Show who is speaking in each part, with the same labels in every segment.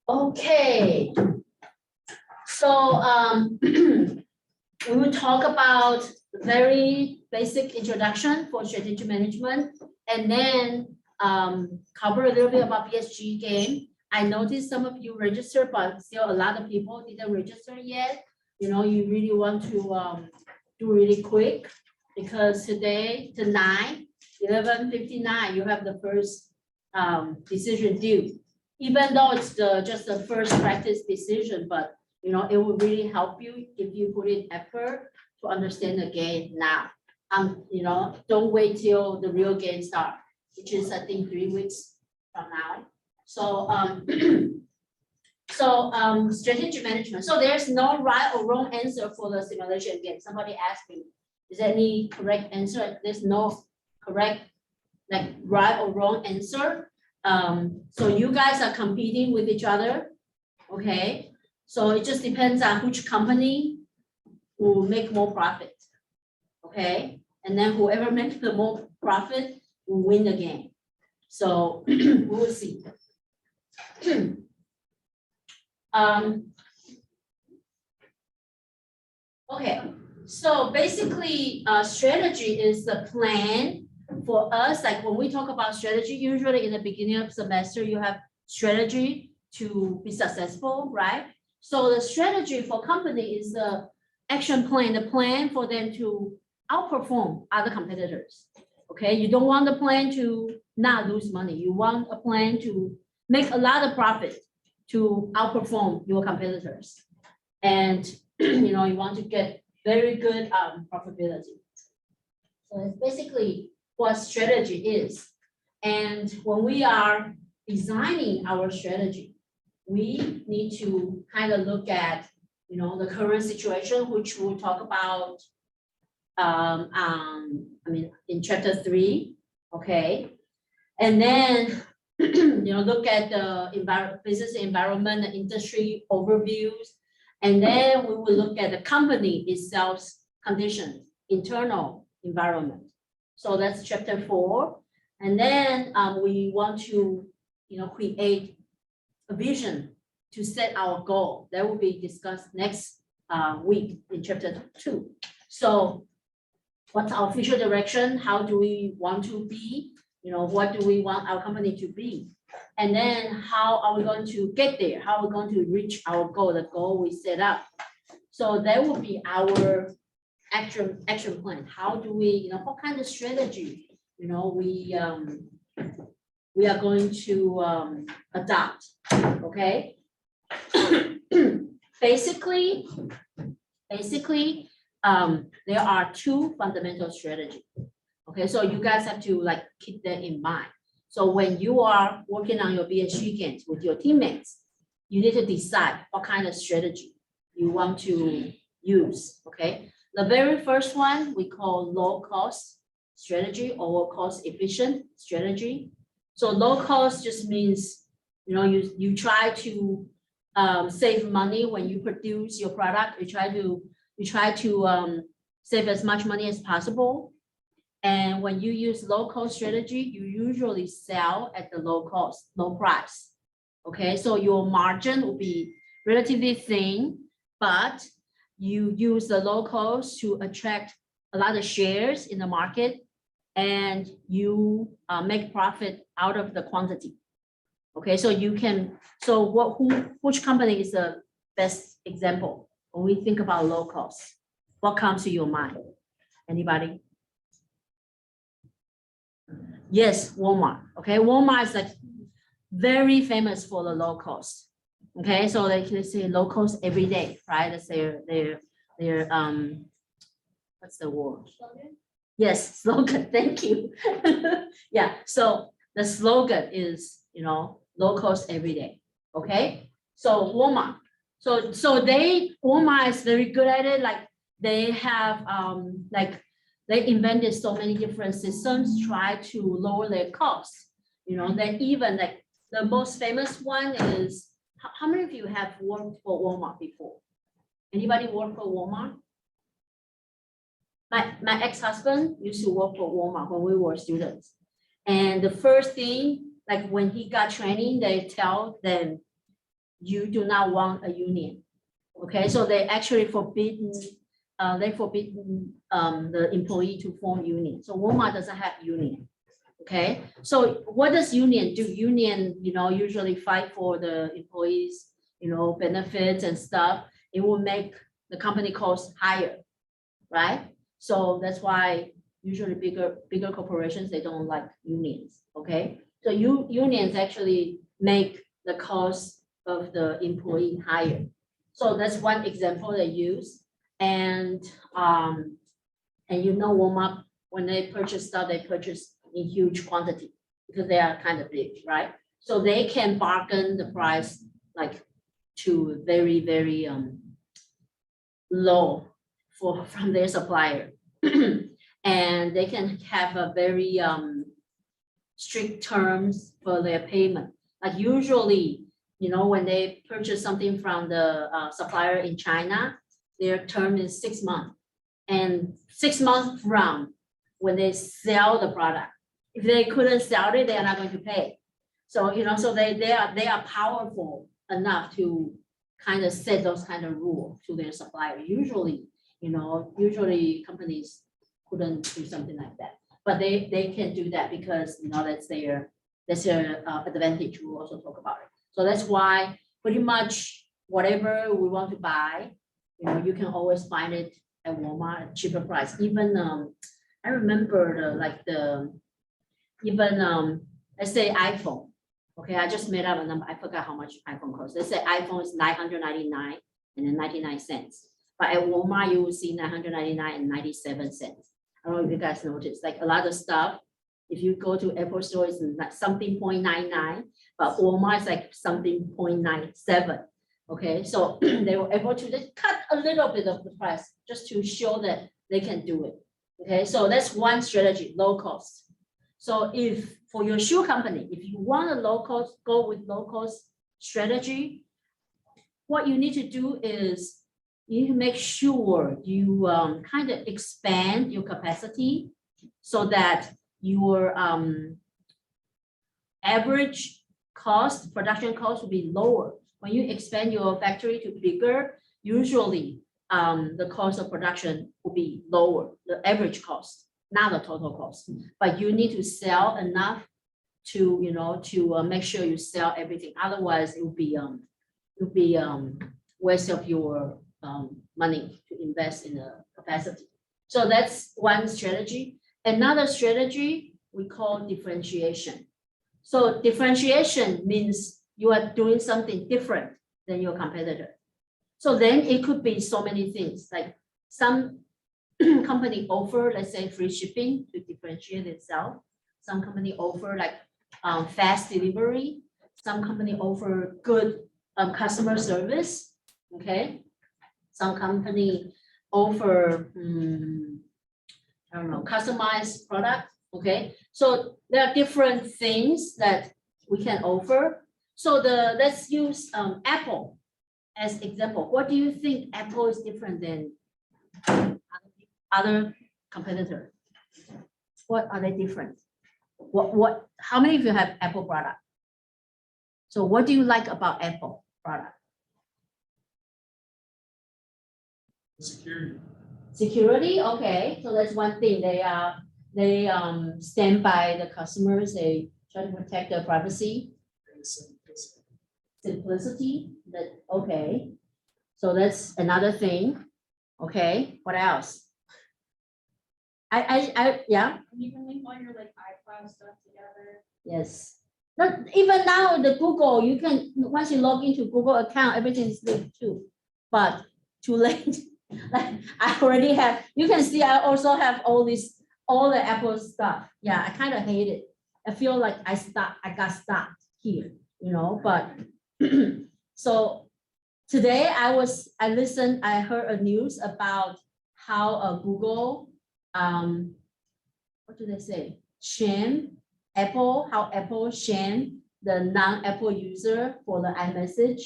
Speaker 1: Okay, so we will talk about very basic introduction for strategic management, and then cover a little bit about BSG game. I noticed some of you registered, but still a lot of people didn't register yet. You know, you really want to do really quick because today, tonight, 11:59, you have the first decision due. Even though it's just the first practice decision, but you know, it will really help you if you put in effort to understand the game now. You know, don't wait till the real game starts, which is I think 3 weeks from now. So strategic management. So there's no right or wrong answer for the simulation game. Somebody asked me, is there any correct answer? There's no correct, like right or wrong answer. So you guys are competing with each other, okay? So it just depends on which company will make more profit, okay? And then whoever makes the more profit will win the game. So we will see. Okay, so basically strategy is the plan for us. Like when we talk about strategy, usually in the beginning of semester, you have strategy to be successful, right? So the strategy for company is the action plan, the plan for them to outperform other competitors. Okay, you don't want the plan to not lose money. You want a plan to make a lot of profit to outperform your competitors. And you know, you want to get very good profitability. So it's basically what strategy is. And when we are designing our strategy, we need to kind of look at, you know, the current situation, which we'll talk about, I mean, in chapter 3, okay? And then, you know, look at the business environment, the industry overviews, and then we will look at the company itself's conditions, internal environment. So that's chapter 4. And then we want to, you know, create a vision to set our goal. That will be discussed next week in chapter 2. So what's our future direction? How do we want to be? You know, what do we want our company to be? And then how are we going to get there? How are we going to reach our goal, the goal we set up? So that will be our action plan. How do we, you know, what kind of strategy, you know, we are going to adopt, okay? Basically, there are 2 fundamental strategies. Okay, so you guys have to like keep that in mind. So when you are working on your BSG games with your teammates, you need to decide what kind of strategy you want to use, okay? The very first one we call low cost strategy or cost efficient strategy. So low cost just means, you know, you try to save money when you produce your product. You try to save as much money as possible. And when you use low cost strategy, you usually sell at the low cost, low price. Okay, so your margin will be relatively thin, but you use the low cost to attract a lot of shares in the market, and you make profit out of the quantity. Okay, so you can, so which company is best example when we think about low cost? What comes to your mind? Anybody? Yes, Walmart. Okay, Walmart is like very famous for the low cost. Okay, so they can say low cost every day, right? That's their what's the word? Yes, slogan. Thank you. Yeah, so the slogan is, low cost every day. Okay, so Walmart. So Walmart is very good at it. Like they have they invented so many different systems, try to lower their costs. They even like the most famous one is, how many of you have worked for Walmart before? Anybody work for Walmart? My ex-husband used to work for Walmart when we were students. And the first thing, like when he got training, they tell them, you do not want a union. Okay, so they actually forbidden the employee to form union. So Walmart doesn't have union. Okay, so what does union do? Union, usually fight for the employees, benefits and stuff. It will make the company cost higher, right? So that's why usually bigger corporations, they don't like unions. Okay, so unions actually make the cost of the employee higher. So that's one example they use. And Walmart, when they purchase stuff, they purchase in huge quantity because they are kind of big, right? So they can bargain the price like to very, very low from their supplier. And they can have a very strict terms for their payment. Like usually, when they purchase something from the supplier in China, their term is 6 months. And 6 months from when they sell the product, if they couldn't sell it, they are not going to pay. So, so they are powerful enough to kind of set those kind of rules to their supplier. Usually companies couldn't do something like that, but they can do that because that's their advantage. We'll also talk about it. So that's why pretty much whatever we want to buy, you can always find it at Walmart at cheaper price. Even I remember let's say iPhone. Okay, I just made up a number. I forgot how much iPhone costs. Let's say iPhone is $999 and then 99 cents. But at Walmart, you will see $999 and 97 cents. I don't know if you guys noticed, like a lot of stuff. If you go to Apple store, it's like something 0.99, but Walmart is like something 0.97. Okay, so they were able to just cut a little bit of the price just to show that they can do it. Okay, so that's one strategy, low cost. So if for your shoe company, if you want a low cost, go with low cost strategy, what you need to do is you need to make sure you kind of expand your capacity so that your average cost, production cost will be lower. When you expand your factory to bigger, usually the cost of production will be lower, the average cost, not the total cost. But you need to sell enough to make sure you sell everything. Otherwise, it will be waste of your money to invest in the capacity. So that's one strategy. Another strategy we call differentiation. So differentiation means you are doing something different than your competitor. So then it could be so many things, like some company offer, let's say, free shipping to differentiate itself. Some company offer like fast delivery. Some company offer good customer service. Okay. Some company offer, I don't know, customized product. Okay. So there are different things that we can offer. So let's use Apple as example. What do you think Apple is different than other competitors? What are they different? How many of you have Apple product? So what do you like about Apple product?
Speaker 2: Security.
Speaker 1: Security, okay. So that's one thing. They stand by the customers. They try to protect their privacy.
Speaker 2: And simplicity.
Speaker 1: Simplicity. That okay. So that's another thing. Okay, what else? Yeah,
Speaker 3: You can link all your like iCloud stuff together.
Speaker 1: yes. Not even now the Google, you can, once you log into Google account, everything is linked too. But too late. Like I already have, you can see I also have all the Apple stuff. Yeah, I kind of hate it. I feel like I got stuck here, but so today I heard a news about how Google, what do they say? How Apple shame the non-Apple user for the iMessage.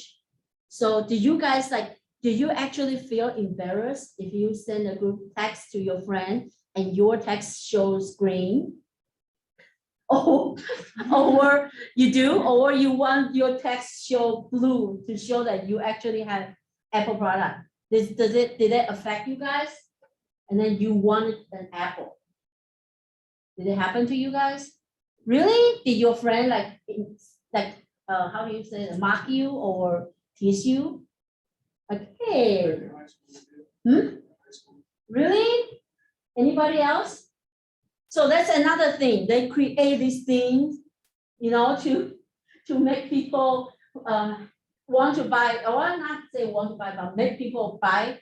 Speaker 1: So do you actually feel embarrassed if you send a group text to your friend and your text shows green? Oh, or you do, or you want your text show blue to show that you actually have Apple product. Did it affect you guys? And then you wanted an Apple. Did it happen to you guys? Really? Did your friend how do you say it, mock you or tease you? Like, hey, really? Anybody else? So that's another thing. They create these things, to make people want to buy, or not say want to buy, but make people buy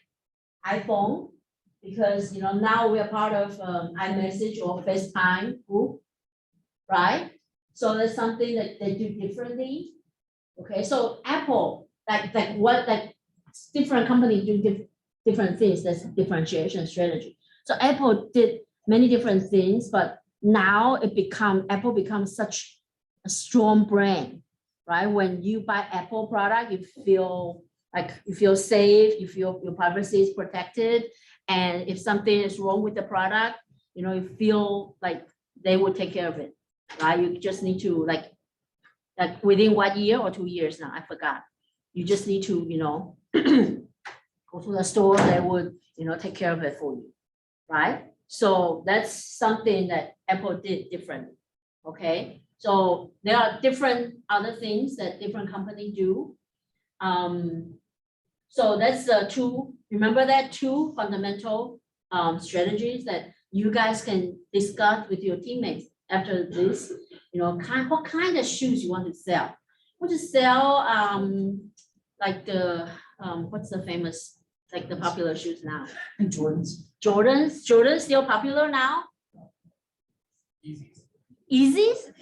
Speaker 1: iPhone because now we are part of iMessage or FaceTime group, right? So that's something that they do differently. Okay, so Apple, different companies do different things. That's differentiation strategy. So Apple did many different things, but now Apple becomes such a strong brand, right? When you buy Apple product, you feel safe, you feel your privacy is protected, and if something is wrong with the product, you feel like they will take care of it, right? You just need to like within 1 year or 2 years now, I forgot. You just need to, go to the store, they would, take care of it for you, right? So that's something that Apple did differently, okay? So there are different other things that different companies do. So that's the two fundamental strategies that you guys can discuss with your teammates after this. What kind of shoes you want to sell? Want to sell what's the famous, like the popular shoes now? Jordans still popular now?
Speaker 2: Easy.
Speaker 1: Yeezys?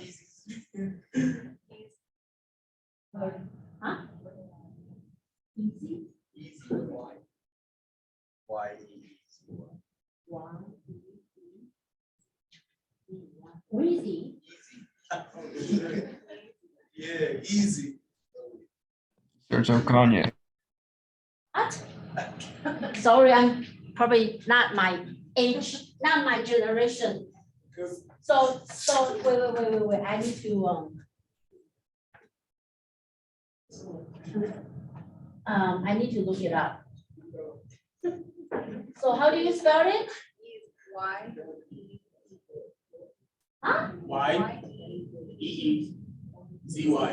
Speaker 1: Huh? Easy?
Speaker 2: Easy. Why?
Speaker 1: Easy.
Speaker 2: Yeah, easy.
Speaker 4: There's Kanye.
Speaker 1: What? Sorry, I'm probably not my age, not my generation. So wait. I need to I need to look it up. So how do you spell it?
Speaker 3: Y.
Speaker 1: Huh?
Speaker 2: Y. E. Z-Y.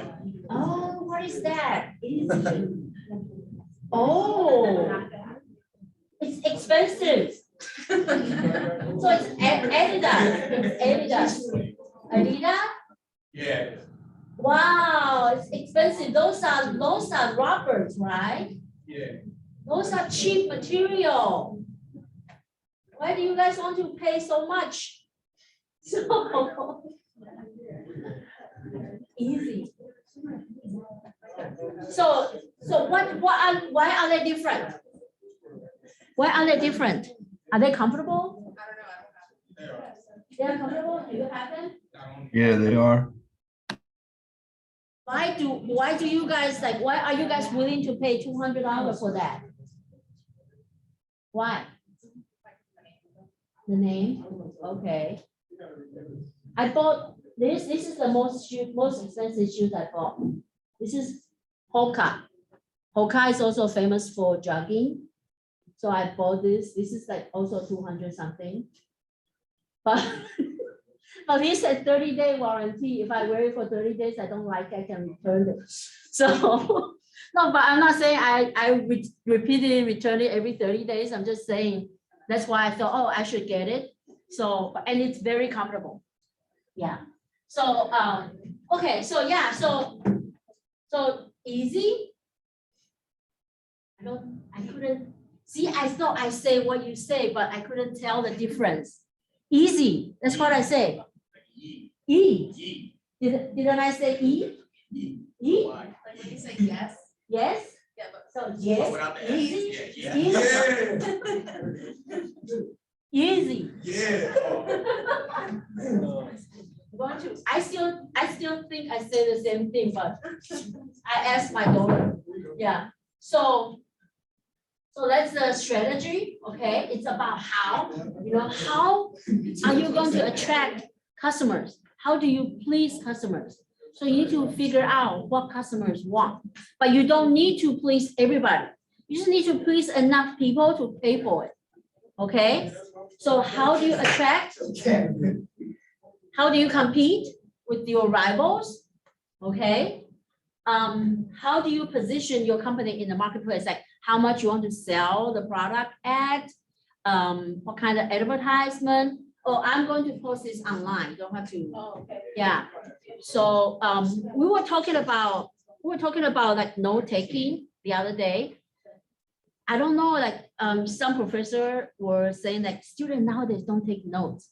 Speaker 1: Oh, what is that? Oh, it's expensive. So it's Adidas. Adidas?
Speaker 2: Yeah.
Speaker 1: Wow, it's expensive. Those are rubbers, right?
Speaker 2: Yeah.
Speaker 1: Those are cheap material. Why do you guys want to pay so much? So easy. So why are they different? Why are they different? Are they comfortable?
Speaker 3: I don't know. I don't have.
Speaker 1: They are comfortable? Do you have them?
Speaker 4: Yeah, they are.
Speaker 1: Why do you guys why are you guys willing to pay $200 for that? Why? The name? Okay. I bought this. This is the most expensive shoes I bought. This is Hoka. Hoka is also famous for jogging. So I bought this. This is also 200 something. But this has 30-day warranty. If I wear it for 30 days, I don't like it, I can return it. So No, but I'm not saying I repeatedly return it every 30 days. I'm just saying, that's why I thought, oh, I should get it. So, and it's very comfortable. Yeah. So, okay, so yeah, so easy. I couldn't, see, I thought I say what you say, but I couldn't tell the difference. Easy, that's what I say.
Speaker 2: E.
Speaker 1: E,
Speaker 2: E.
Speaker 1: didn't I say E?
Speaker 2: E.
Speaker 1: E,
Speaker 2: Y.
Speaker 3: Like when you say yes,
Speaker 1: yes,
Speaker 3: yeah, but.
Speaker 1: so yes,
Speaker 2: Without the S.
Speaker 1: easy,
Speaker 2: Yeah.
Speaker 1: easy.
Speaker 2: Yeah.
Speaker 1: Going to, I still think I say the same thing, but I asked my daughter, yeah, so that's the strategy, okay? It's about how, how are you going to attract customers? How do you please customers? So you need to figure out what customers want, but you don't need to please everybody. You just need to please enough people to pay for it, okay? So how do you attract? How do you compete with your rivals? Okay. How do you position your company in the marketplace? Like how much you want to sell the product at? What kind of advertisement? Oh, I'm going to post this online. You don't have to.
Speaker 3: Oh, okay.
Speaker 1: Yeah. So we were talking about like note taking the other day. I don't know, like some professor were saying that students nowadays don't take notes.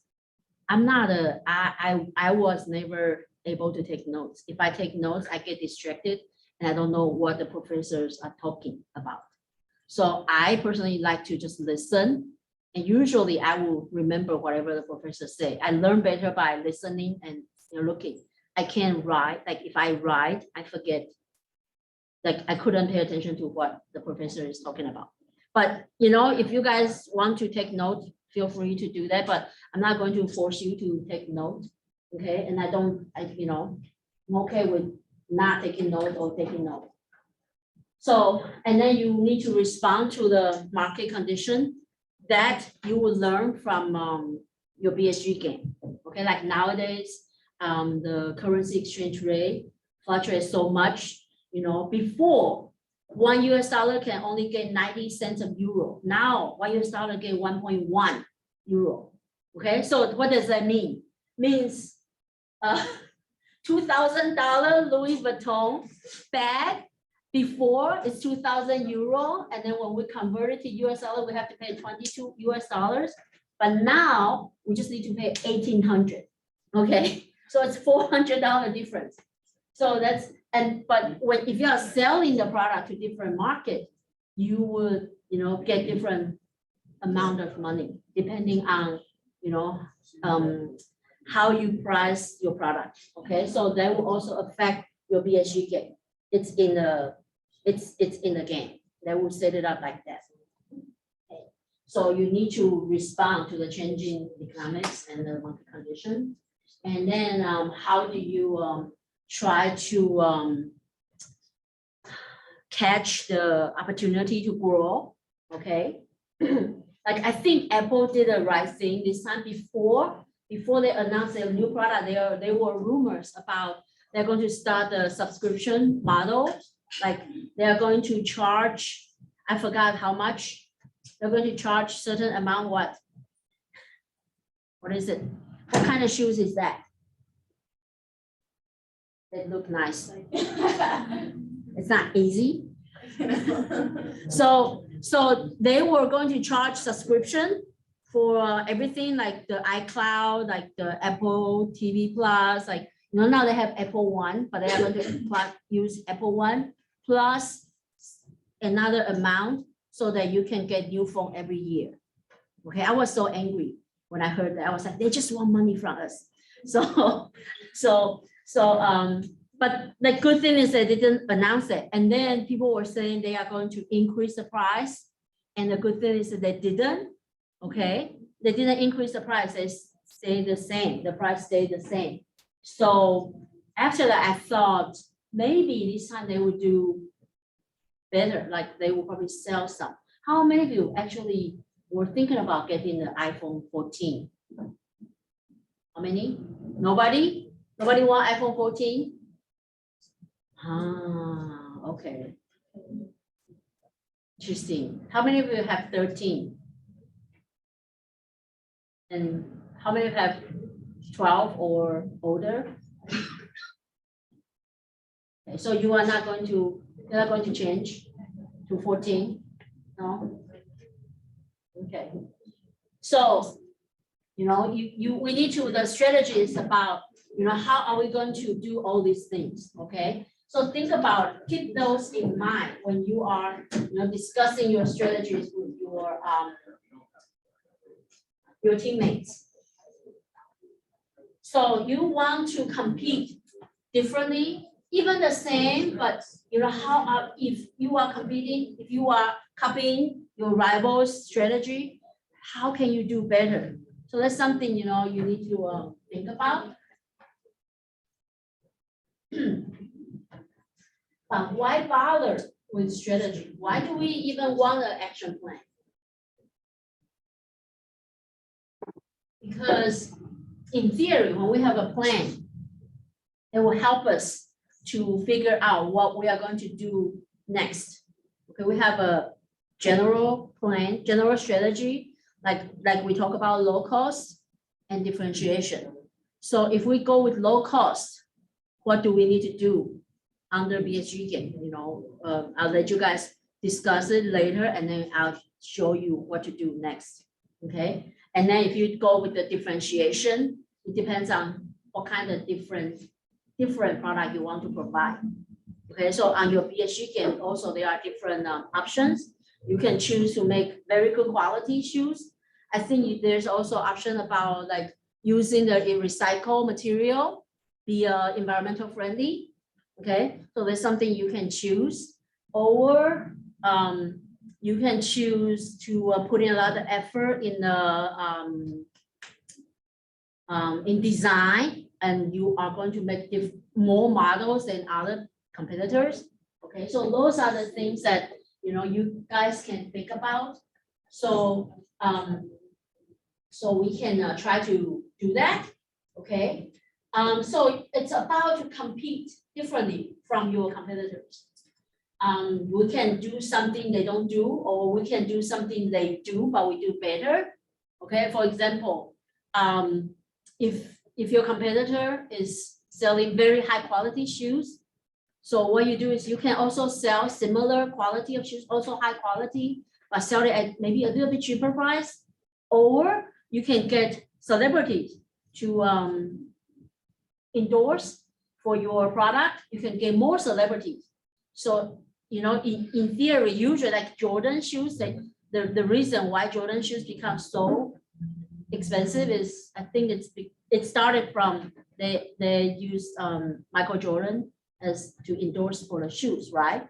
Speaker 1: I'm not I was never able to take notes. If I take notes, I get distracted and I don't know what the professors are talking about. So I personally like to just listen, and usually I will remember whatever the professor say. I learn better by listening and looking. I can't write, like if I write, I forget. Like I couldn't pay attention to what the professor is talking about. But if you guys want to take notes, feel free to do that, but I'm not going to force you to take notes, okay? And I'm okay with not taking notes or taking notes. So, and then you need to respond to the market condition that you will learn from your BSG game, okay? Like nowadays, the currency exchange rate fluctuates so much, before $1 US can only get 90 cents of euro. Now, $1 US get 1.1 euro. Okay, so what does that mean? Means $2,000 Louis Vuitton bag before it's 2,000 euro, and then when we convert it to US dollar, we have to pay 22 US dollars. But now we just need to pay 1,800. Okay, so it's $400 difference. So that's but if you are selling the product to different market, you would get different amount of money depending on how you price your product. Okay, so that will also affect your BSG game. It's in the game. They will set it up like that. Okay. So you need to respond to the changing economics and the market condition. And then how do you try to catch the opportunity to grow? Okay. Like I think Apple did the right thing this time. Before they announced their new product, there were rumors about they're going to start the subscription model. Like they're going to charge, I forgot how much. They're going to charge certain amount. What is it? What kind of shoes is that? They look nice. It's not easy. So they were going to charge subscription for everything, like the iCloud, like the Apple TV Plus, like now they have Apple One, but they are going to use Apple One plus another amount so that you can get new phone every year. Okay, I was so angry when I heard that. I was like, they just want money from us. But the good thing is they didn't announce it. And then people were saying they are going to increase the price. And the good thing is that they didn't, okay? They didn't increase the price, they stayed the same. The price stayed the same. So after that, I thought maybe this time they would do better, like they will probably sell some. How many of you actually were thinking about getting the iPhone 14? How many? Nobody? Nobody want iPhone 14? Ah, okay. Interesting. How many of you have 13? And how many have 12 or older? Okay, so you're not going to change to 14? No? Okay. So, we need to, the strategy is about, how are we going to do all these things, okay? So think about, keep those in mind when you are, discussing your strategies with your teammates. So you want to compete differently, even the same, but if you are competing, if you are copying your rival's strategy, how can you do better? So that's something you need to think about. But why bother with strategy? Why do we even want an action plan? Because in theory, when we have a plan, it will help us to figure out what we are going to do next. Okay, we have a general plan, general strategy, like we talk about low cost and differentiation. So if we go with low cost, what do we need to do under BSG game? I'll let you guys discuss it later, and then I'll show you what to do next. Okay, and then if you go with the differentiation, it depends on what kind of different product you want to provide. Okay, so on your BSG game also there are different options. You can choose to make very good quality shoes. I think there's also option about like using the recycled material, be environmental friendly. Okay, so there's something you can choose, or you can choose to put in a lot of effort in the in design, and you are going to make more models than other competitors. Okay, so those are the things that you guys can think about. So so we can try to do that. Okay, so it's about to compete differently from your competitors. We can do something they don't do, or we can do something they do but we do better. Okay, for example, if your competitor is selling very high quality shoes, so what you do is you can also sell similar quality of shoes, also high quality, but sell it at maybe a little bit cheaper price, or you can get celebrities to endorse for your product. You can get more celebrities. So in theory, usually like Jordan shoes, the reason why Jordan shoes become so expensive is, I think it started from they used Michael Jordan as to endorse for the shoes, right?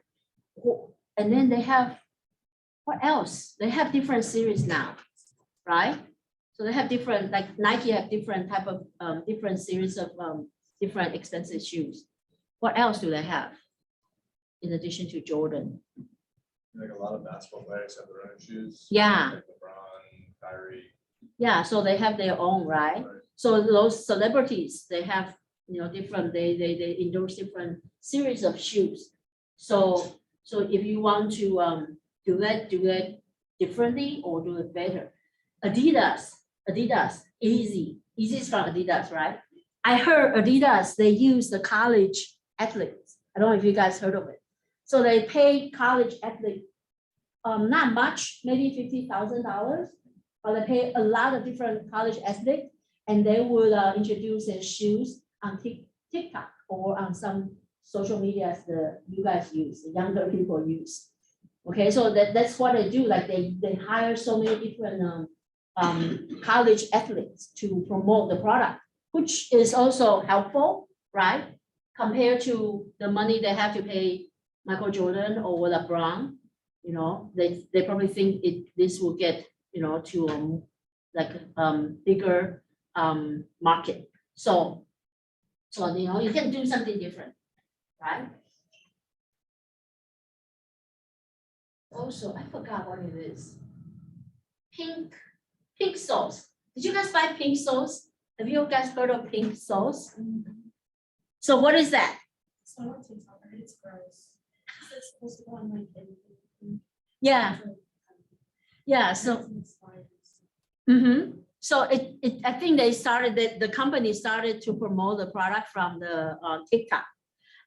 Speaker 1: And then they have, what else? They have different series now, right? So they have different, like Nike have different type of different series of different expensive shoes. What else do they have in addition to Jordan?
Speaker 2: Like a lot of basketball players have their own shoes.
Speaker 1: Yeah.
Speaker 2: Like LeBron, Kyrie.
Speaker 1: Yeah, so they have their own, right? So those celebrities, they have different, they endorse different series of shoes. So if you want to do that differently or do it better. Adidas, easy is from Adidas, right? I heard Adidas, they use the college athletes. I don't know if you guys heard of it. So they pay college athletes not much, maybe $50,000, but they pay a lot of different college athletes, and they will introduce their shoes on TikTok or on some social media that you guys use, the younger people use. Okay, so that's what they do. Like they hire so many different college athletes to promote the product, which is also helpful, right? Compared to the money they have to pay Michael Jordan or LeBron, they probably think this will get to like bigger market. So you can do something different, right? Also, I forgot what it is. Pink sauce. Did you guys buy pink sauce? Have you guys heard of pink sauce? So what is that?
Speaker 3: So what's it? It's gross.
Speaker 1: Yeah, yeah, so. So I think they started, the company started to promote the product from the TikTok.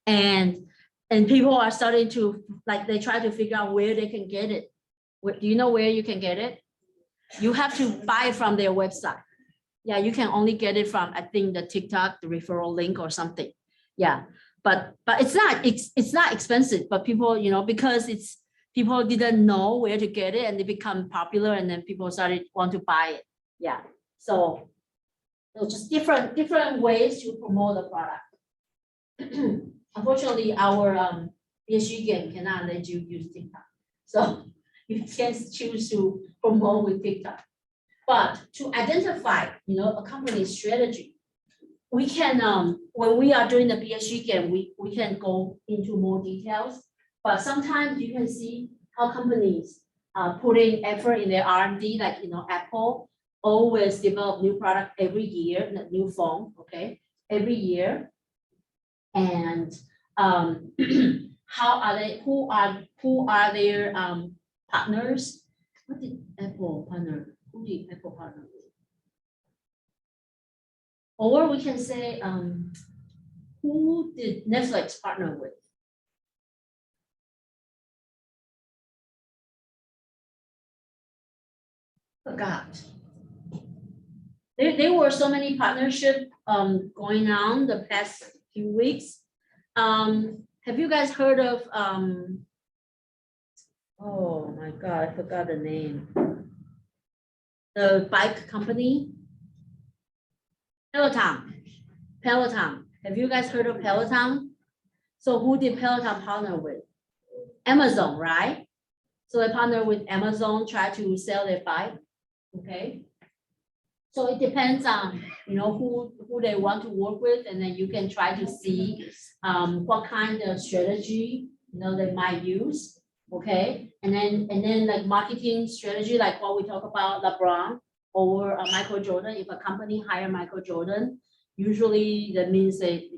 Speaker 1: And people are starting to, like, they try to figure out where they can get it. Do you know where you can get it? You have to buy it from their website. Yeah, you can only get it from, I think, the TikTok, the referral link or something. Yeah, but it's not expensive, but people, because people didn't know where to get it and they become popular and then people started want to buy it. Yeah, so just different ways to promote the product. Unfortunately, our BSG game cannot let you use TikTok, so you can choose to promote with TikTok. But to identify, a company's strategy, we can when we are doing the BSG game, we can go into more details. But sometimes you can see how companies are putting effort in their R&D, like Apple always develop new product every year, new phone, okay, every year. And how are they? Who are their partners? What did Apple partner? Who did Apple partner with? Or we can say, who did Netflix partner with? Forgot. There were so many partnerships going on the past few weeks. Have you guys heard of oh my God, I forgot the name. The bike company? Peloton. Have you guys heard of Peloton? So who did Peloton partner with? Amazon, right? So they partner with Amazon, try to sell their bike. Okay. So it depends on who they want to work with, and then you can try to see what kind of strategy they might use. Okay, and then like marketing strategy, like what we talk about LeBron or Michael Jordan. If a company hire Michael Jordan, usually that means they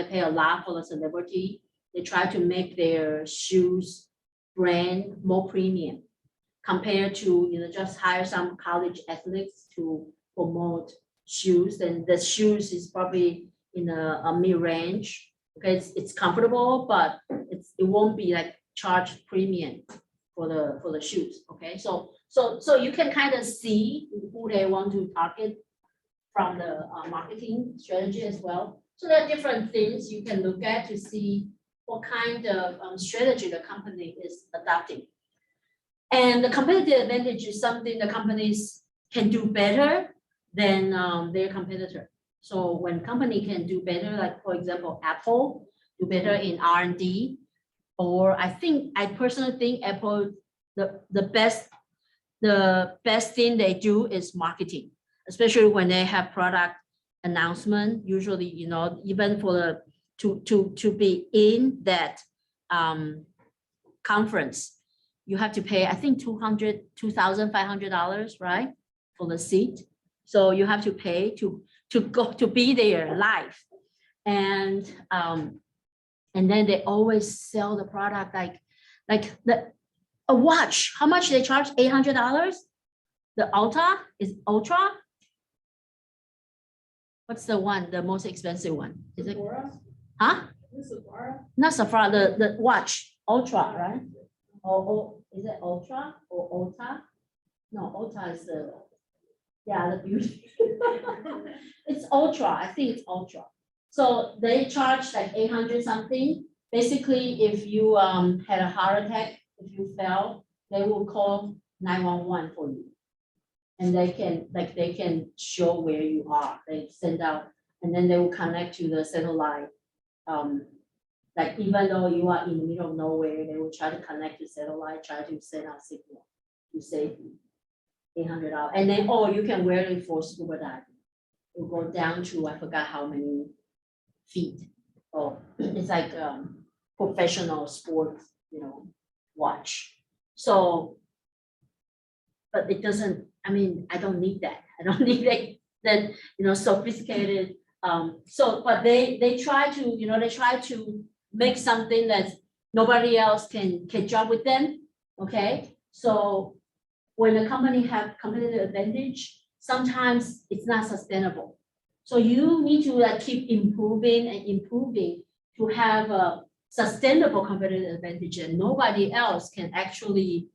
Speaker 1: pay a lot for the celebrity. They try to make their shoes brand more premium compared to just hire some college athletes to promote shoes. And the shoes is probably in a mid-range. Okay, it's comfortable, but it won't be like charged premium for the shoes. Okay, so you can kind of see who they want to target from the marketing strategy as well. So there are different things you can look at to see what kind of strategy the company is adopting. And the competitive advantage is something the companies can do better than their competitor. So when company can do better, like for example, Apple do better in R&D, or I personally think Apple, the best thing they do is marketing, especially when they have product announcement. Usually, even for to be in that conference, you have to pay, I think $2,500, right, for the seat. So you have to pay to be there live, and then they always sell the product like a watch. How much they charge? $800. The Ultra is Ultra. What's the one? The most expensive one? Is it? Huh? Not Sephora. The watch Ultra, right? Or is it Ultra or Ulta? No, Ulta is the beauty. It's Ultra. I think it's Ultra. So they charge like 800 something. Basically, if you had a heart attack, if you fell, they will call 911 for you, and they can show where you are. They send out, and then they will connect to the satellite. Like even though you are in the middle of nowhere, they will try to connect to satellite, try to send out signal to save you. $800, and then you can wear it for scuba diving. It will go down to I forgot how many feet. Oh, it's like professional sports, watch. So, but it doesn't. I mean, I don't need that. I don't need that sophisticated. So, but they try to make something that's nobody else can catch up with them, okay? So when a company have competitive advantage, sometimes it's not sustainable. So you need to like keep improving and improving to have a sustainable competitive advantage, and nobody else can actually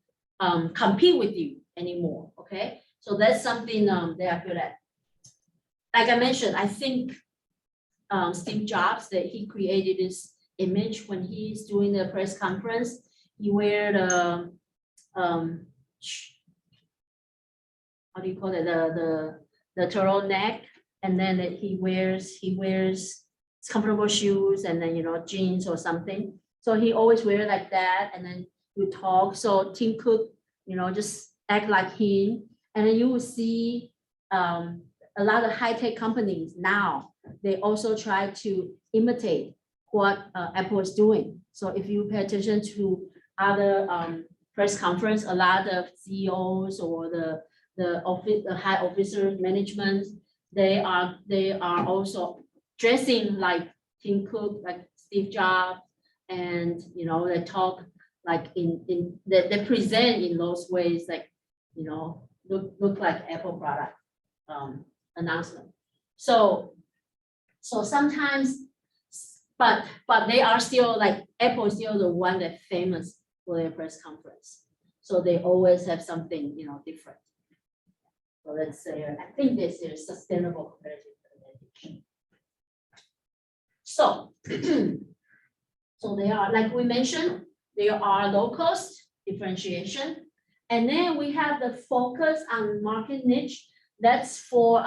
Speaker 1: compete with you anymore, okay? So that's something they are good at. Like I mentioned, I think Steve Jobs, that he created this image when he's doing the press conference. He wear the how do you call it, the turtleneck, and then he wears comfortable shoes, and then jeans or something. So he always wear like that, and then you talk. So Tim Cook, just act like him, and then you will see a lot of high-tech companies now, they also try to imitate what Apple is doing. So if you pay attention to other press conference, a lot of CEOs or the high officers management, they are also dressing like Tim Cook, like Steve Jobs, and they talk like they present in those ways, like look like Apple product announcement. So sometimes, but they are still like Apple is still the one that famous for their press conference. So they always have something different. So let's say I think this is sustainable competitive advantage. So so they are, like we mentioned, they are low cost differentiation, and then we have the focus on market niche. That's for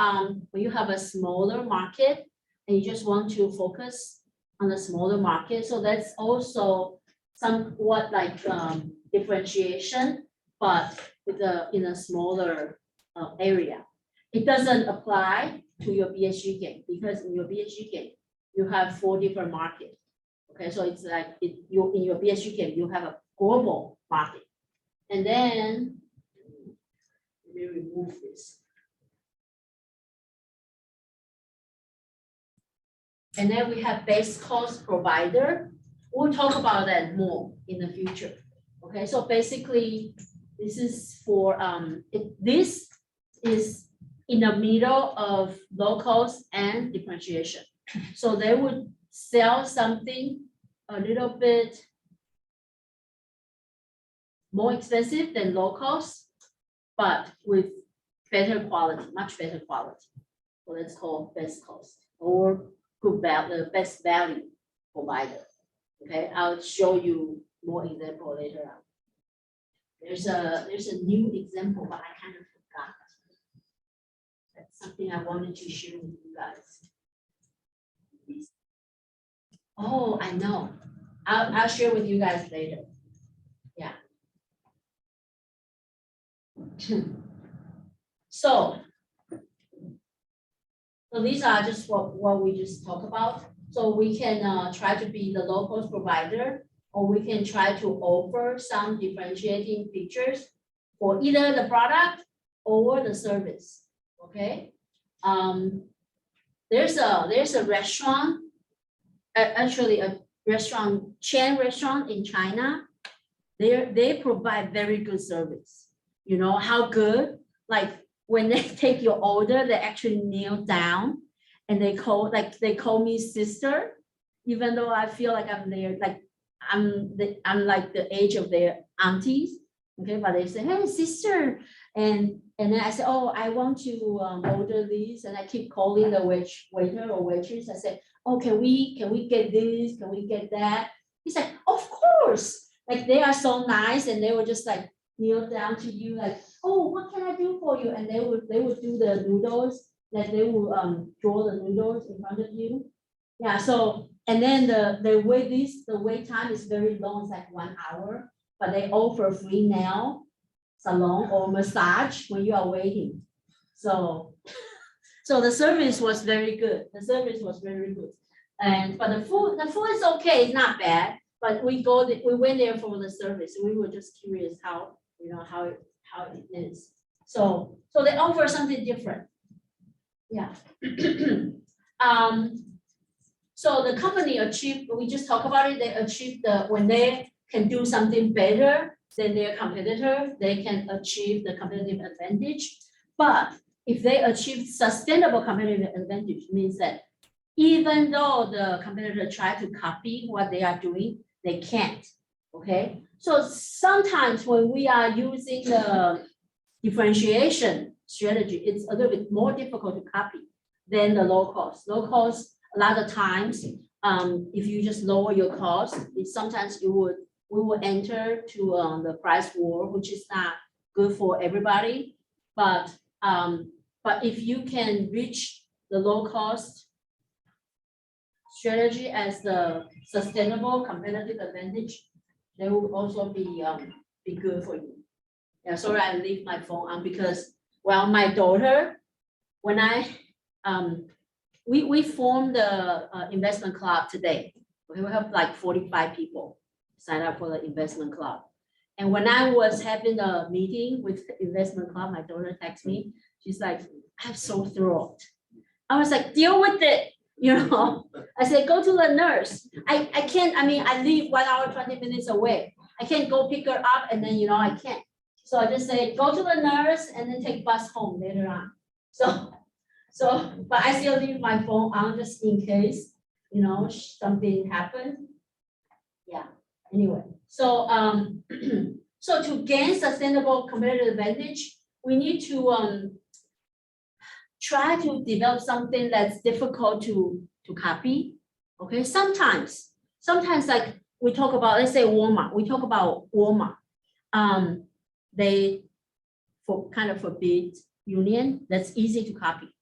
Speaker 1: when you have a smaller market and you just want to focus on the smaller market. So that's also somewhat like differentiation, but with in a smaller area. It doesn't apply to your BSG game, because in your BSG game you have 4 different markets. Okay, so it's like in your BSG game you have a global market, and then let me remove this. And then we have base cost provider. We'll talk about that more in the future. Okay, so basically this is for this is in the middle of low cost and differentiation. So they would sell something a little bit more expensive than low cost, but with better quality, much better quality. So that's called best cost or good value, best value provider. Okay, I'll show you more example later on. There's a new example, but I kind of forgot. That's something I wanted to share with you guys. Oh, I know. I'll share with you guys later. Yeah. So these are just what we just talked about. So we can try to be the low cost provider, or we can try to offer some differentiating features for either the product or the service. Okay. There's a restaurant, actually a chain restaurant in China. They provide very good service. You know how good? Like when they take your order, they actually kneel down and they call me sister, even though I feel like I'm there, like I'm like the age of their aunties. Okay, but they say, hey sister, and then I say, oh, I want to order these, and I keep calling the waiter or waitress. I say, oh, can we get this? Can we get that? He's like, of course. Like they are so nice, and they were just like kneel down to you, like, oh, what can I do for you? And they would do the noodles, like they would draw the noodles in front of you. Yeah. So and then the wait time is very long. It's like 1 hour, but they offer free nail salon or massage when you are waiting. So the service was very good. The service was very good. But the food is okay. It's not bad. But we went there for the service. We were just curious how it is. So they offer something different. Yeah. So the company achieved, we just talk about it, they achieved when they can do something better than their competitor, they can achieve the competitive advantage. But if they achieve sustainable competitive advantage, means that even though the competitor try to copy what they are doing, they can't, okay? So sometimes when we are using the differentiation strategy, it's a little bit more difficult to copy than the low cost. Low cost, a lot of times, if you just lower your cost, sometimes we will enter to the price war, which is not good for everybody. But if you can reach the low cost strategy as the sustainable competitive advantage, they will also be good for you. Yeah, sorry, I leave my phone on because, well, my daughter, when we formed the investment club today. We have like 45 people sign up for the investment club. And when I was having a meeting with the investment club, my daughter texted me. She's like, I'm so thrilled. I was like, deal with it. You know, I said, go to the nurse. I can't, I mean, I live 1 hour, 20 minutes away. I can't go pick her up and then, I can't. So I just say, go to the nurse and then take bus home later on. So, but I still leave my phone on just in case, something happened. Yeah, anyway, so, so to gain sustainable competitive advantage, we need to try to develop something that's difficult to copy. Okay, sometimes like we talk about, let's say Walmart, they kind of forbid union. That's easy to copy.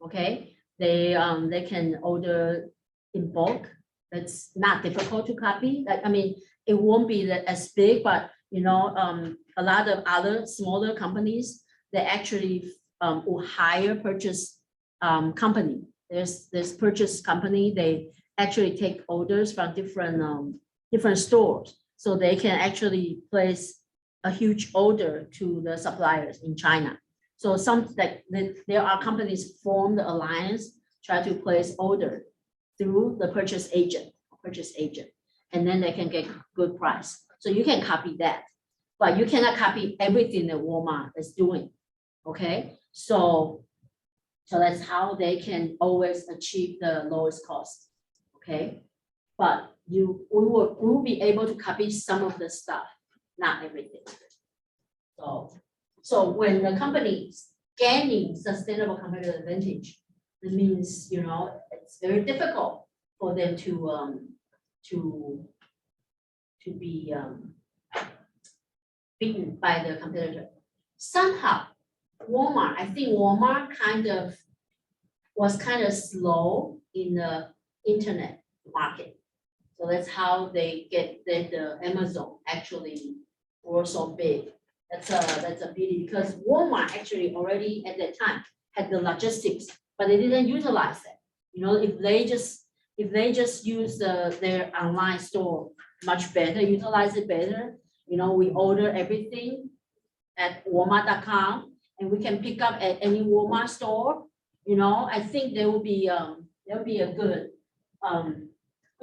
Speaker 1: Okay, they can order in bulk. That's not difficult to copy. Like, I mean, it won't be as big, but a lot of other smaller companies, they actually will hire purchase company. There's purchase company, they actually take orders from different stores. So they can actually place a huge order to the suppliers in China. So there are companies form the alliance, try to place order through the purchase agent, and then they can get good price. So you can copy that, but you cannot copy everything that Walmart is doing. Okay, so that's how they can always achieve the lowest cost. Okay, but we will be able to copy some of the stuff, not everything. So when the company is gaining sustainable competitive advantage, it means it's very difficult for them to be beaten by the competitor. Somehow, Walmart, I think Walmart was kind of slow in the internet market. So that's how they get the Amazon actually grow so big. That's a pity because Walmart actually already at that time had the logistics, but they didn't utilize it. If they just use their online store much better, utilize it better. We order everything at Walmart.com and we can pick up at any Walmart store. I think there will be a good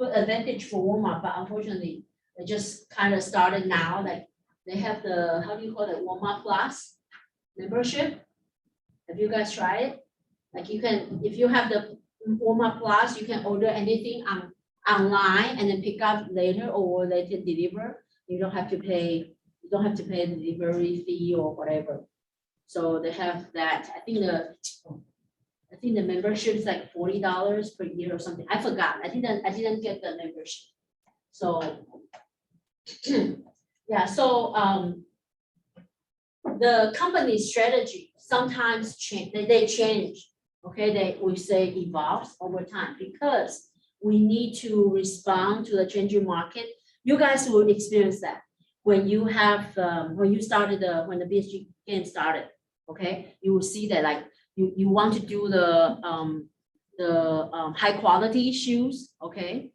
Speaker 1: advantage for Walmart, but unfortunately, they just kind of started now. Like they have the, how do you call it, Walmart Plus membership. Have you guys tried it? Like you can, if you have the Walmart Plus, you can order anything online and then pick up later, or they can deliver. You don't have to pay the delivery fee or whatever. So they have that. I think the membership is like $40 per year or something. I forgot. I didn't get the membership. So yeah. So the company strategy sometimes change. They change. Okay, we say evolves over time because we need to respond to the changing market. You guys will experience that when you have when the BSG game started. Okay, you will see that like you want to do the high quality shoes. Okay,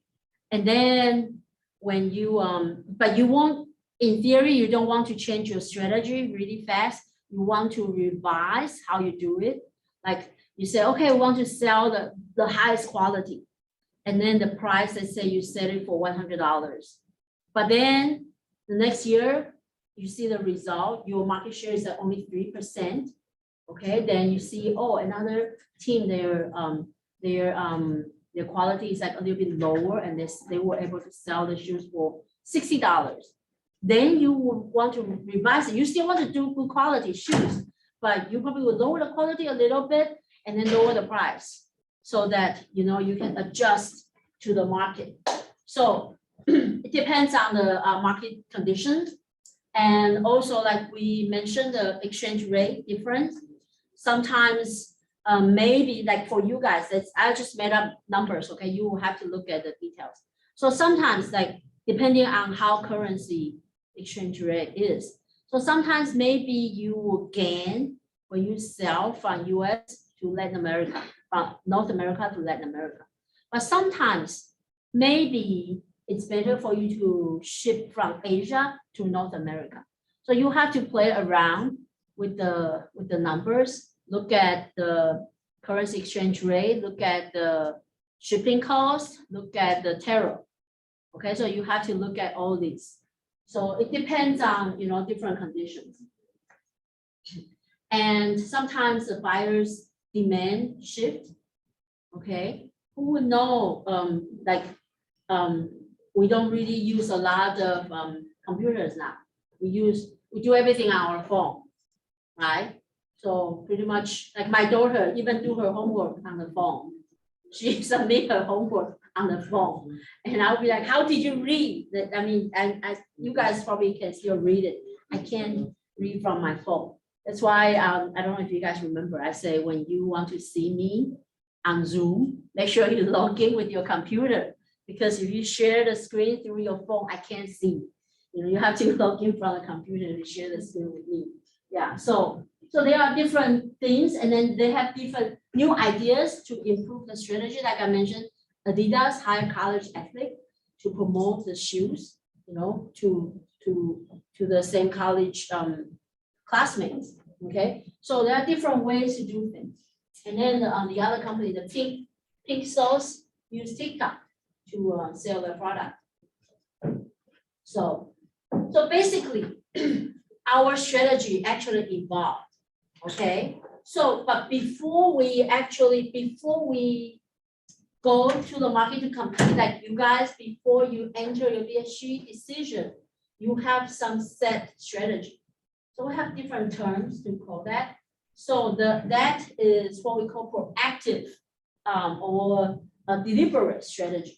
Speaker 1: and then when you but you won't, in theory, you don't want to change your strategy really fast. You want to revise how you do it. Like you say, okay, we want to sell the highest quality. and then the price, let's say you set it for $100. But then the next year, you see the result, your market share is at only 3%. Okay, then you see, oh, another team, their quality is like a little bit lower, and they were able to sell the shoes for $60. Then you would want to revise it. You still want to do good quality shoes, but you probably will lower the quality a little bit and then lower the price so that you can adjust to the market. So it depends on the market conditions. And also, like we mentioned, the exchange rate difference. Sometimes maybe like for you guys, I just made up numbers, okay? You will have to look at the details. So sometimes, like depending on how currency exchange rate is. So sometimes maybe you will gain when you sell from US to Latin America, from North America to Latin America. But sometimes maybe it's better for you to ship from Asia to North America. So you have to play around with the numbers, look at the currency exchange rate, look at the shipping cost, look at the tariff. Okay, so you have to look at all these. So it depends on different conditions. And sometimes the buyer's demand shift. Okay, who would know? We don't really use a lot of computers now. We do everything on our phone, right? So pretty much like my daughter even do her homework on the phone. She submit her homework on the phone, and I'll be like, "How did you read that?" I mean, you guys probably can still read it. I can't read from my phone. That's why I don't know if you guys remember. I say when you want to see me on Zoom, make sure you log in with your computer. Because if you share the screen through your phone, I can't see. You have to log in from the computer to share the screen with me. Yeah, so there are different things, and then they have different new ideas to improve the strategy. Like I mentioned, Adidas hire college athlete to promote the shoes, to the same college classmates. Okay, so there are different ways to do things. And then the other company, the Pink Sauce, use TikTok to sell their product. So basically, our strategy actually evolved. Okay, so but before we go to the market to compete, like you guys, before you enter your BSG decision, you have some set strategy. So we have different terms to call that. So that is what we call proactive or a deliberate strategy.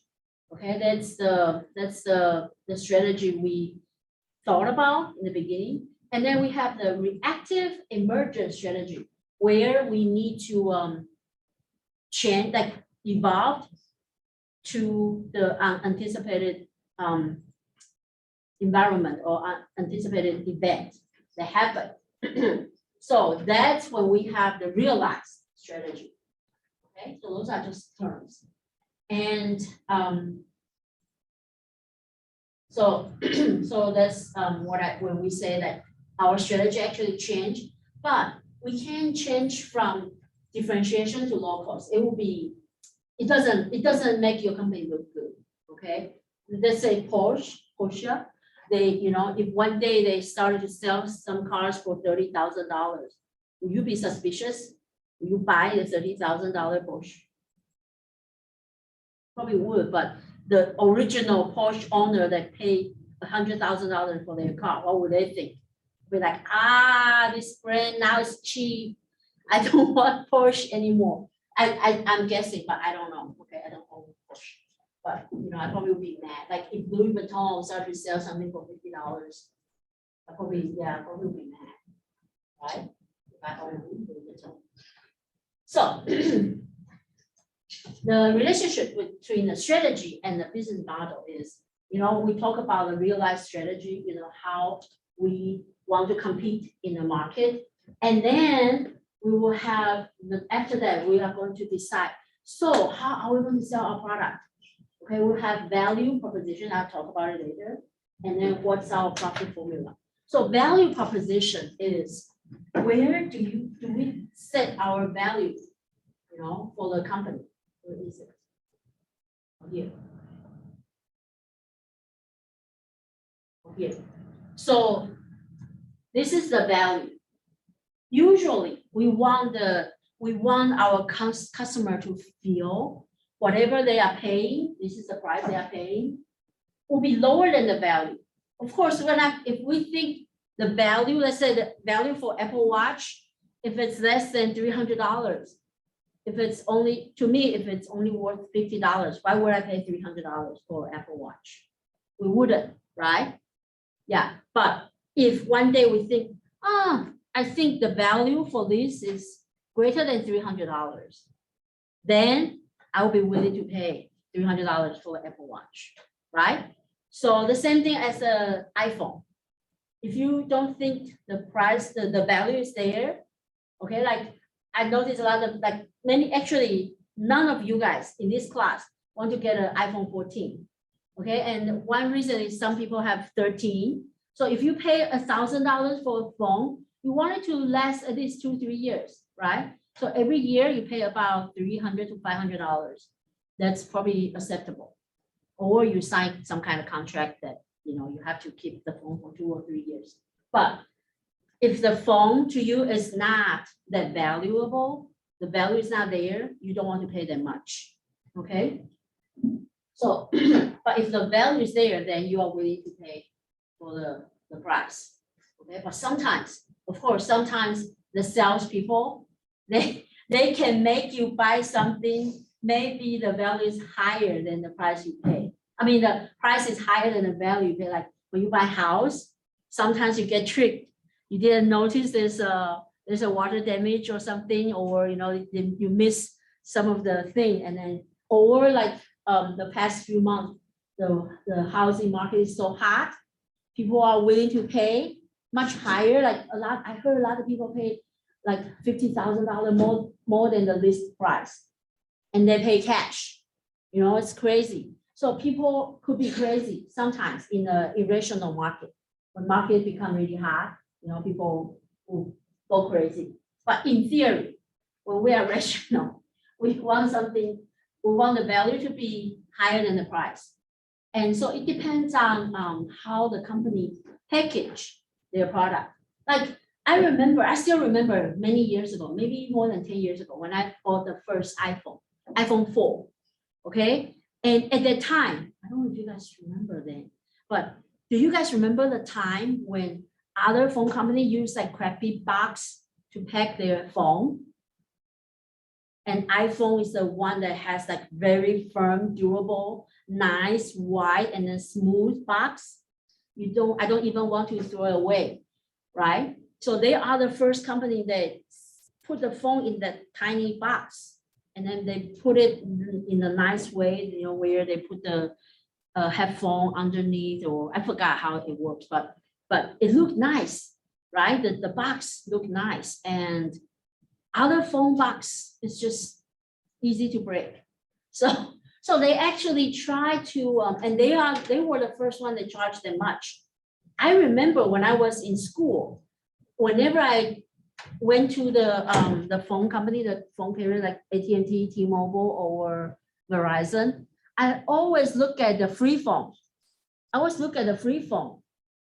Speaker 1: Okay, that's the strategy we thought about in the beginning. And then we have the reactive emergent strategy, where we need to change, like evolve to the unanticipated environment or unanticipated event that happen. So that's when we have the realized strategy. Okay, so those are just terms. And so that's when we say that our strategy actually changed, but we can change from differentiation to low cost. It doesn't make your company look good. Okay, let's say Porsche, they if one day they started to sell some cars for $30,000, will you be suspicious? Will you buy the $30,000 Porsche? Probably would, but the original Porsche owner that paid $100,000 for their car, what would they think? Be like, this brand now is cheap. I don't want Porsche anymore. I'm guessing, but I don't know. Okay, I don't own Porsche, but I probably would be mad. Like if Louis Vuitton started to sell something for $50, I probably would be mad, right? If I own Louis Vuitton. So the relationship between the strategy and the business model is, we talk about the realized strategy, how we want to compete in the market. And then we will have, after that, we are going to decide, so how are we going to sell our product? Okay, we'll have value proposition, I'll talk about it later. And then what's our profit formula? So value proposition is, where do we set our value, for the company? Where is it? Here. Here. So this is the value. Usually we want our customer to feel whatever they are paying, this is the price they are paying, will be lower than the value. Of course, if we think the value, let's say the value for Apple Watch, if it's less than $300, if it's only, to me, if it's only worth $50, why would I pay $300 for Apple Watch? We wouldn't, right? Yeah, but if one day we think, I think the value for this is greater than $300, then I will be willing to pay $300 for Apple Watch, right? So the same thing as an iPhone. If you don't think the price, the value is there, okay, like I noticed a lot of actually none of you guys in this class want to get an iPhone 14, okay? And one reason is some people have 13. So if you pay $1,000 for a phone, you want it to last at least 2-3 years, right? So every year you pay about $300 to $500. That's probably acceptable. Or you sign some kind of contract that you have to keep the phone for 2 or 3 years. But if the phone to you is not that valuable, the value is not there, you don't want to pay that much. Okay. So, but if the value is there, then you are willing to pay for the price. Okay. But sometimes, of course, sometimes the salespeople, they can make you buy something, maybe the value is higher than the price you pay. I mean, the price is higher than the value you pay. Like when you buy a house, sometimes you get tricked. You didn't notice there's a water damage or something, or you miss some of the thing, and then or like the past few months, the housing market is so hot, people are willing to pay much higher. Like I heard a lot of people pay like $50,000 more than the list price, and they pay cash. It's crazy. So people could be crazy sometimes in the irrational market. When market become really hot, people will go crazy. But in theory, when we are rational, we want the value to be higher than the price. And so it depends on how the company package their product. Like I still remember many years ago, maybe more than 10 years ago, when I bought the first iPhone 4, okay? And at that time, I don't know if you guys remember then, but do you guys remember the time when other phone company use like crappy box to pack their phone? And iPhone is the one that has like very firm, durable, nice, wide, and then smooth box. I don't even want to throw it away, right? So they are the first company that put the phone in that tiny box, and then they put it in a nice way, where they put the headphone underneath, or I forgot how it works, but it looked nice, right? The box looked nice, and other phone box is just easy to break. So they actually try to, and they were the first one that charged them much. I remember when I was in school, whenever I went to the phone company, the phone carrier like AT&T, T-Mobile, or Verizon, I always look at the free phone.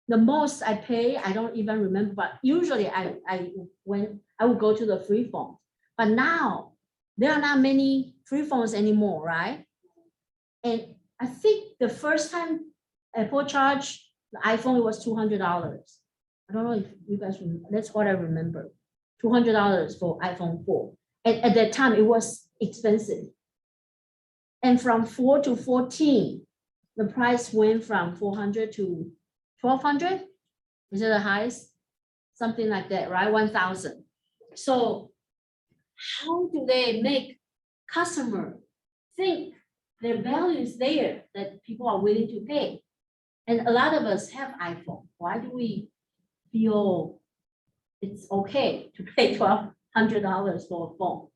Speaker 1: The most I pay, I don't even remember, but usually I would go to the free phone. But now there are not many free phones anymore, right? And I think the first time Apple charged the iPhone, it was $200. I don't know if you guys remember. That's what I remember. $200 for iPhone 4. And at that time, it was expensive. And from 4 to 14, the price went from 400 to 1,200. Is it the highest? Something like that, right? 1,000. So how do they make customer think their value is there, that people are willing to pay? And a lot of us have iPhone. Why do we feel it's okay to pay $1,200 for a phone?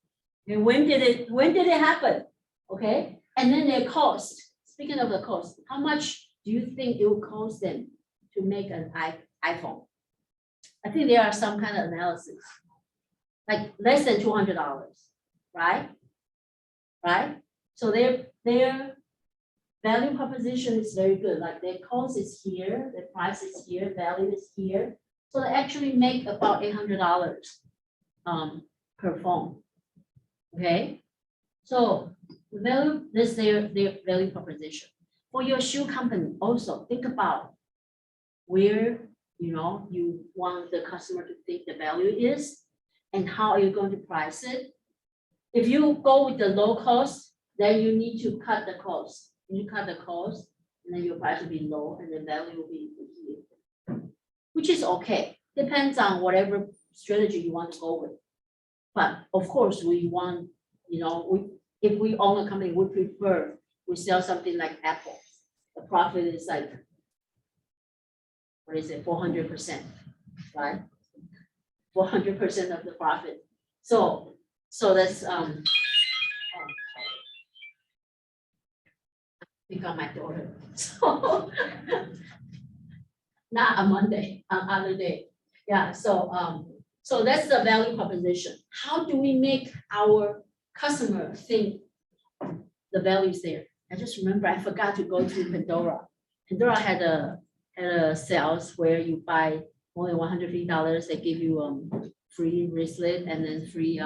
Speaker 1: And when did it happen? Okay, and then their cost. Speaking of the cost, how much do you think it will cost them to make an iPhone? I think there are some kind of analysis, like less than $200, right? Right. So their value proposition is very good, like their cost is here, the price is here, value is here. So they actually make about $800 per phone. Okay, so value, this is their value proposition. For your shoe company, also think about where you want the customer to think the value is and how are you going to price it. If you go with the low cost, then you need to cut the cost. You cut the cost, and then your price will be low, and the value will be here, which is okay. Depends on whatever strategy you want to go with. But of course, we want, if we own a company, we prefer we sell something like Apple. The profit is like, what is it, 400%, right? 400% of the profit. So that's pick on my daughter. So not on Monday, on other day. Yeah, so that's the value proposition. How do we make our customer think the value is there? I just remember I forgot to go to Pandora. Pandora had a sales where you buy more than $150, they give you free bracelet and then free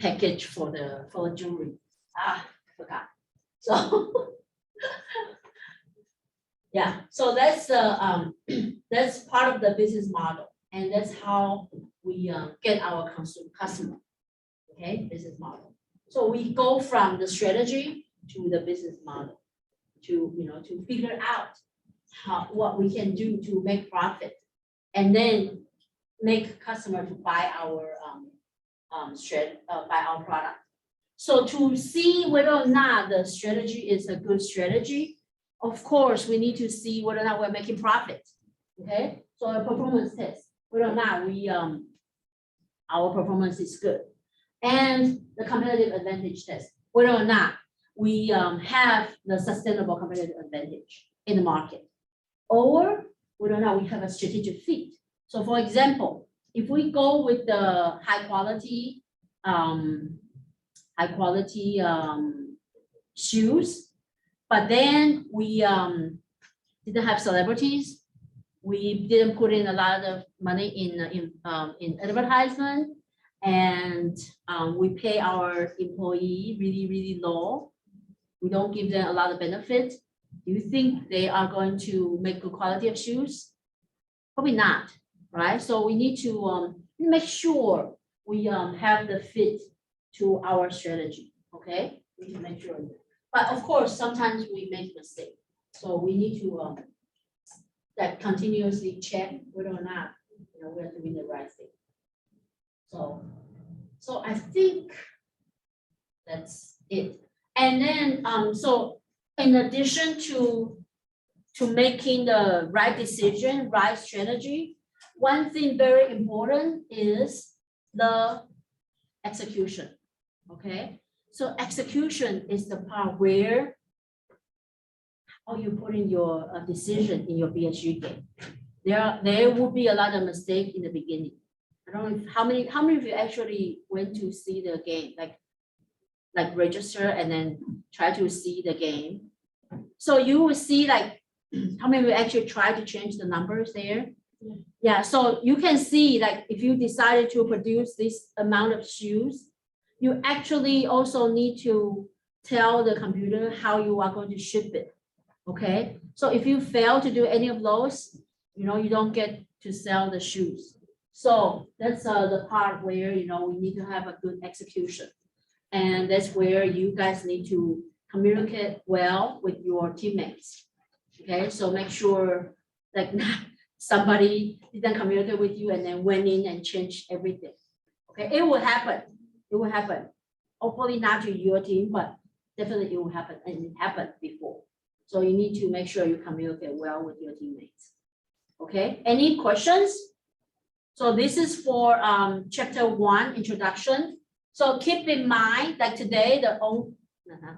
Speaker 1: package for the jewelry. Forgot. So yeah, so that's that's part of the business model, and that's how we get our customer. Okay, business model. So we go from the strategy to the business model to figure out what we can do to make profit, and then make customer to buy our buy our product. So to see whether or not the strategy is a good strategy, of course, we need to see whether or not we're making profit. Okay, so a performance test, whether or not we our performance is good, and the competitive advantage test, whether or not we have the sustainable competitive advantage in the market, or whether or not we have a strategic fit. So for example, if we go with the high quality shoes, but then we didn't have celebrities, we didn't put in a lot of money in advertisement, and we pay our employee really low. We don't give them a lot of benefit. Do you think they are going to make good quality of shoes? Probably not, right? So we need to make sure we have the fit to our strategy. Okay, we need to make sure. But of course, sometimes we make mistakes, so we need to that continuously check whether or not we're doing the right thing. So I think that's it. And then so in addition to making the right decision, right strategy, one thing very important is the execution. Okay, so execution is the part where how you put in your decision in your BSU game. There will be a lot of mistake in the beginning. I don't know how many of you actually went to see the game, like register and then try to see the game. So you will see like how many of you actually try to change the numbers there. Yeah, so you can see like if you decided to produce this amount of shoes, you actually also need to tell the computer how you are going to ship it. Okay, so if you fail to do any of those, you don't get to sell the shoes. So that's the part where we need to have a good execution, and that's where you guys need to communicate well with your teammates. Okay, so make sure like somebody didn't communicate with you and then went in and changed everything. Okay, it will happen. It will happen. Hopefully not to your team, but definitely it will happen, and it happened before. So you need to make sure you communicate well with your teammates. Okay, any questions? So this is for chapter 1, introduction. So keep in mind that today not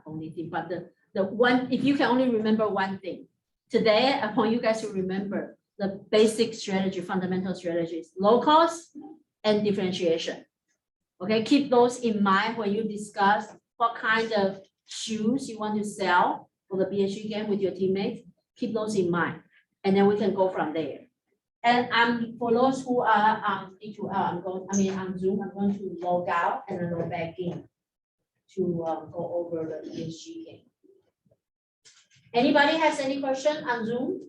Speaker 1: only thing, but the one, if you can only remember one thing, today I want you guys to remember the basic strategy, fundamental strategies, low cost and differentiation. Okay, keep those in mind when you discuss what kind of shoes you want to sell for the BHG game with your teammates, keep those in mind. And then we can go from there. And for those who are on D2L, on Zoom, I'm going to log out and then log back in to go over the BHG game. Anybody has any question on Zoom?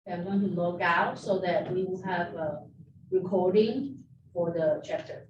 Speaker 1: Okay, I'm going to log out so that we will have a recording for the chapter.